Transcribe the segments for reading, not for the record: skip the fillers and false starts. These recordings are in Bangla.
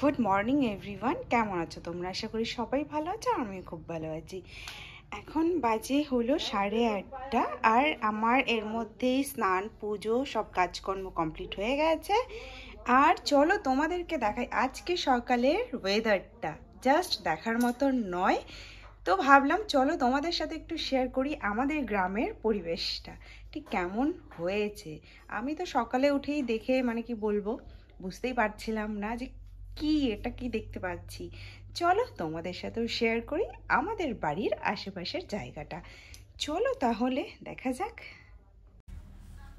গুড মর্নিং এভরিওয়ান, কেমন আছো তোমরা? আশা করি সবাই ভালো আছো, আমিও খুব ভালো আছি। এখন বাজে হলো 8:30 আর আমার এর মধ্যেই স্নান পুজো সব কাজকর্ম কমপ্লিট হয়ে গেছে। আর চলো তোমাদেরকে দেখাই আজকে সকালের ওয়েদারটা, জাস্ট দেখার মতো নয়। তো ভাবলাম চলো তোমাদের সাথে একটু শেয়ার করি আমাদের গ্রামের পরিবেশটা ঠিক কেমন হয়েছে। আমি তো সকালে উঠেই দেখে মানে কি বলবো, বুঝতেই পারছিলাম না যে এটা কি দেখতে পাচ্ছি। চলো তোমাদের সাথেও শেয়ার করি আমাদের বাড়ির আশেপাশের জায়গাটা। চলো তাহলে দেখা যাক।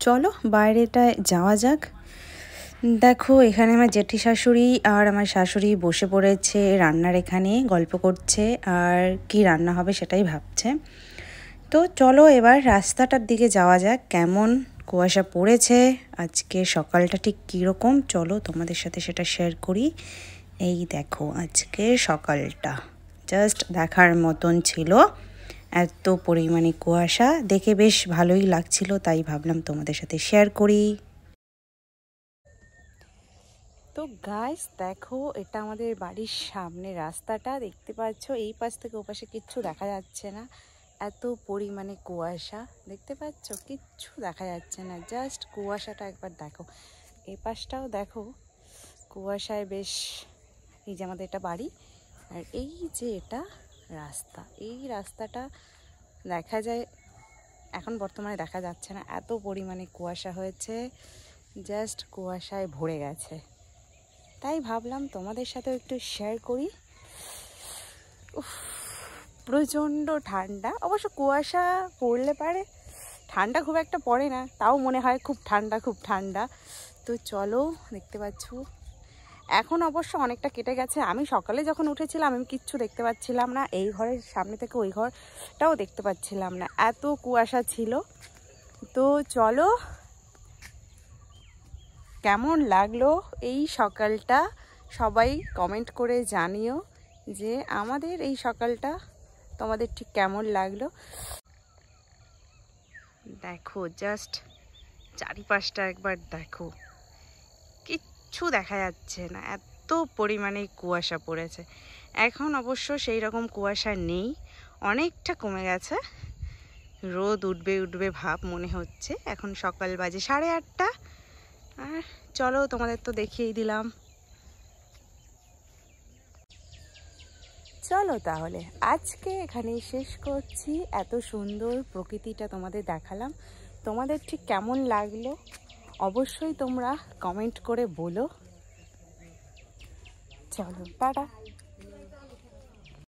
চলো বাইরেটায় যাওয়া যাক। দেখো এখানে আমার জেঠি শাশুড়ি আর আমার শাশুড়ি বসে পড়েছে রান্নার এখানে, গল্প করছে আর কি রান্না হবে সেটাই ভাবছে। তো চলো এবার রাস্তাটার দিকে যাওয়া যাক, কেমন কুয়াশা পড়েছে আজকে, সকালটা ঠিক কীরকম চলো তোমাদের সাথে সেটা শেয়ার করি। এই দেখো আজকে সকালটা জাস্ট দেখার মতন ছিল, এত পরিমাণে কুয়াশা দেখে বেশ ভালোই লাগছিল, তাই ভাবলাম তোমাদের সাথে শেয়ার করি। তো গাইস দেখো এটা আমাদের বাড়ির সামনে রাস্তাটা, দেখতে পাচ্ছ এই পাশ থেকে ও পাশে কিচ্ছু দেখা যাচ্ছে না, এত পরিমাণে কুয়াশা দেখতে পাচ্ছ, কিচ্ছু দেখা যাচ্ছে না, জাস্ট কুয়াশাটা একবার দেখো। এই পাশটাও দেখো কুয়াশায় বেশ, এই যে আমাদের এটা বাড়ি আর এই যে এটা রাস্তা, এই রাস্তাটা দেখা যায়, এখন বর্তমানে দেখা যাচ্ছে না, এত পরিমাণে কুয়াশা হয়েছে, জাস্ট কুয়াশায় ভরে গেছে। তাই ভাবলাম তোমাদের সাথেও একটু শেয়ার করি। প্রচণ্ড ঠান্ডা, অবশ্য কুয়াশা পড়লে পারে ঠান্ডা খুব একটা পড়ে না, তাও মনে হয় খুব ঠান্ডা খুব ঠান্ডা। তো চলো দেখতে পাচ্ছ এখন অবশ্য অনেকটা কেটে গেছে, আমি সকালে যখন উঠেছিলাম আমি কিচ্ছু দেখতে পাচ্ছিলাম না, এই ঘরের সামনে থেকে ওই ঘরটাও দেখতে পাচ্ছিলাম না, এত কুয়াশা ছিল। তো চলো কেমন লাগলো এই সকালটা সবাই কমেন্ট করে জানিও যে আমাদের এই সকালটা তোমাদের ঠিক কেমন লাগলো। দেখো জাস্ট চারিপাশটা একবার দেখো, কিচ্ছু দেখা যাচ্ছে না, এত পরিমাণে কুয়াশা পড়েছে। এখন অবশ্য সেই রকম কুয়াশা নেই, অনেকটা কমে গেছে, রোদ উঠবে উঠবে ভাব মনে হচ্ছে। এখন সকাল বাজে 8:30 আর চলো তোমাদের তো দেখিয়েই দিলাম। চলো তাহলে আজকে এখানেই শেষ করছি, এত সুন্দর প্রকৃতিটা তোমাদের দেখালাম, তোমাদের ঠিক কেমন লাগলো অবশ্যই তোমরা কমেন্ট করে বলো। চলো টাটা।